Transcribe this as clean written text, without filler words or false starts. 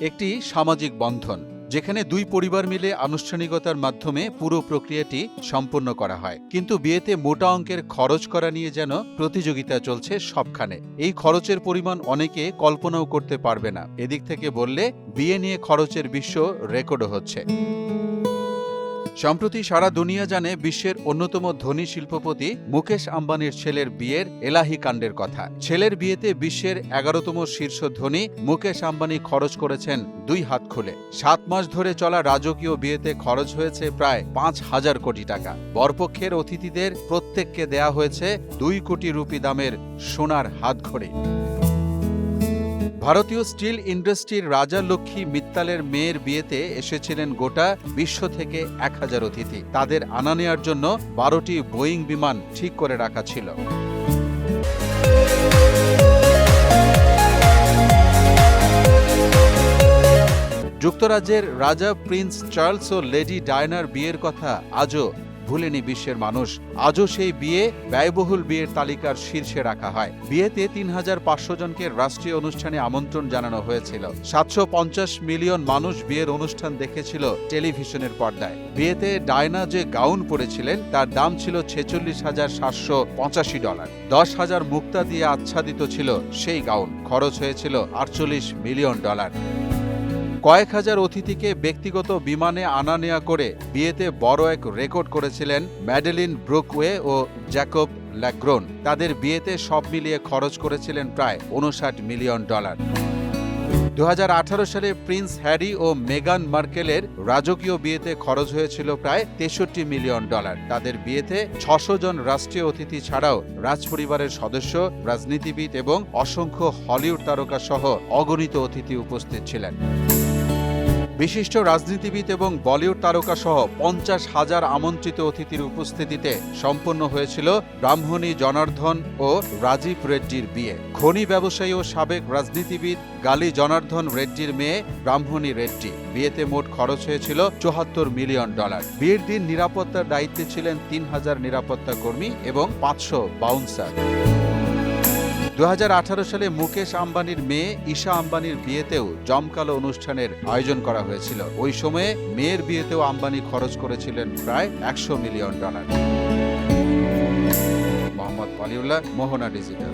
একটি সামাজিক বন্ধন, যেখানে দুই পরিবার মিলে আনুষ্ঠানিকতার মাধ্যমে পুরো প্রক্রিয়াটি সম্পন্ন করা হয়। কিন্তু বিয়েতে মোটা অঙ্কের খরচ করা নিয়ে যেন প্রতিযোগিতা চলছে সবখানে। এই খরচের পরিমাণ অনেকে কল্পনাও করতে পারবে না। এদিক থেকে বললে বিয়ে নিয়ে খরচের বিশ্ব রেকর্ডও হচ্ছে। সম্প্রতি সারা দুনিয়া জানে বিশ্বের অন্যতম ধনী শিল্পপতি মুকেশ আম্বানির ছেলের বিয়ের এলাহি কাণ্ডের কথা। ছেলের বিয়েতে বিশ্বের 11তম শীর্ষ ধনী মুকেশ আম্বানি খরচ করেছেন 2 হাত খুলে। 7 মাস ধরে চলা রাজকীয় বিয়েতে খরচ হয়েছে প্রায় 5,000 কোটি টাকা। বরপক্ষের অতিথিদের প্রত্যেককে দেয়া হয়েছে 2 কোটি রুপি দামের সোনার হাতঘড়ি। ভারতীয় স্টিল ইন্ডাস্ট্রির রাজা লক্ষ্মী মিত্তালের মেয়ের বিয়েতে এসেছিলেন গোটা বিশ্ব থেকে 1000 অতিথি। তাদের আনা নেয়ার জন্য 12টি বোয়িং বিমান ঠিক করে রাখা ছিল। যুক্তরাজ্যের রাজা প্রিন্স চার্লস ও লেডি ডায়নার বিয়ের কথা আজও ভুলেনি বিশ্বের মানুষ। আজও সেই বিয়ে ব্যয়বহুল বিয়ের তালিকার শীর্ষে রাখা হয়। বিয়েতে 3500 জনকে রাষ্ট্রীয় অনুষ্ঠানে আমন্ত্রণ জানানো হয়েছিল। 750 মিলিয়ন মানুষ বিয়ের অনুষ্ঠান দেখেছিল টেলিভিশনের পর্দায়। বিয়েতে ডায়না যে গাউন পরেছিলেন তার দাম ছিল $46,785। 10,000 মুক্তা দিয়ে আচ্ছাদিত ছিল সেই গাউন। খরচ হয়েছিল $48 মিলিয়ন। কয়েক হাজার অতিথিকে ব্যক্তিগত বিমানে আনা নেয়া করে বিয়েতে বড় এক রেকর্ড করেছিলেন ম্যাডেলিন ব্রুকওয়ে ও জ্যাকব ল্যাগ্রোন। তাদের বিয়েতে সব মিলিয়ে খরচ করেছিলেন প্রায় $59 মিলিয়ন। 2018 সালে প্রিন্স হ্যারি ও মেগান মার্কেলের রাজকীয় বিয়েতে খরচ হয়েছিল প্রায় $63 মিলিয়ন। তাদের বিয়েতে 600 জন রাষ্ট্রীয় অতিথি ছাড়াও রাজপরিবারের সদস্য, রাজনীতিবিদ এবং অসংখ্য হলিউড তারকা সহ অগণিত অতিথি উপস্থিত ছিলেন। বিশিষ্ট রাজনীতিবিদ এবং বলিউড তারকা সহ 50,000 আমন্ত্রিত অতিথির উপস্থিতিতে সম্পন্ন হয়েছিল ব্রাহ্মণী জনার্ধন ও রাজীব রেড্ডির বিয়ে। খনি ব্যবসায়ী ও সাবেক রাজনীতিবিদ গালি জনার্ধন রেড্ডির মেয়ে ব্রাহ্মণী রেড্ডি। বিয়েতে মোট খরচ হয়েছিল $74 মিলিয়ন। বিয়ের দিন নিরাপত্তার দায়িত্বে ছিলেন 3000 নিরাপত্তা কর্মী এবং 500 বাউন্সার। 2018 সালে মুকেশ আম্বানির মেয়ে ঈশা আম্বানির বিয়েতেও জমকালো অনুষ্ঠানের আয়োজন করা হয়েছিল। ওই সময়ে মেয়ের বিয়েতেও আম্বানি খরচ করেছিলেন প্রায় $100 মিলিয়ন। মোহাম্মদ ওয়ালিউল্লাহ, মোহনা ডিজিটাল।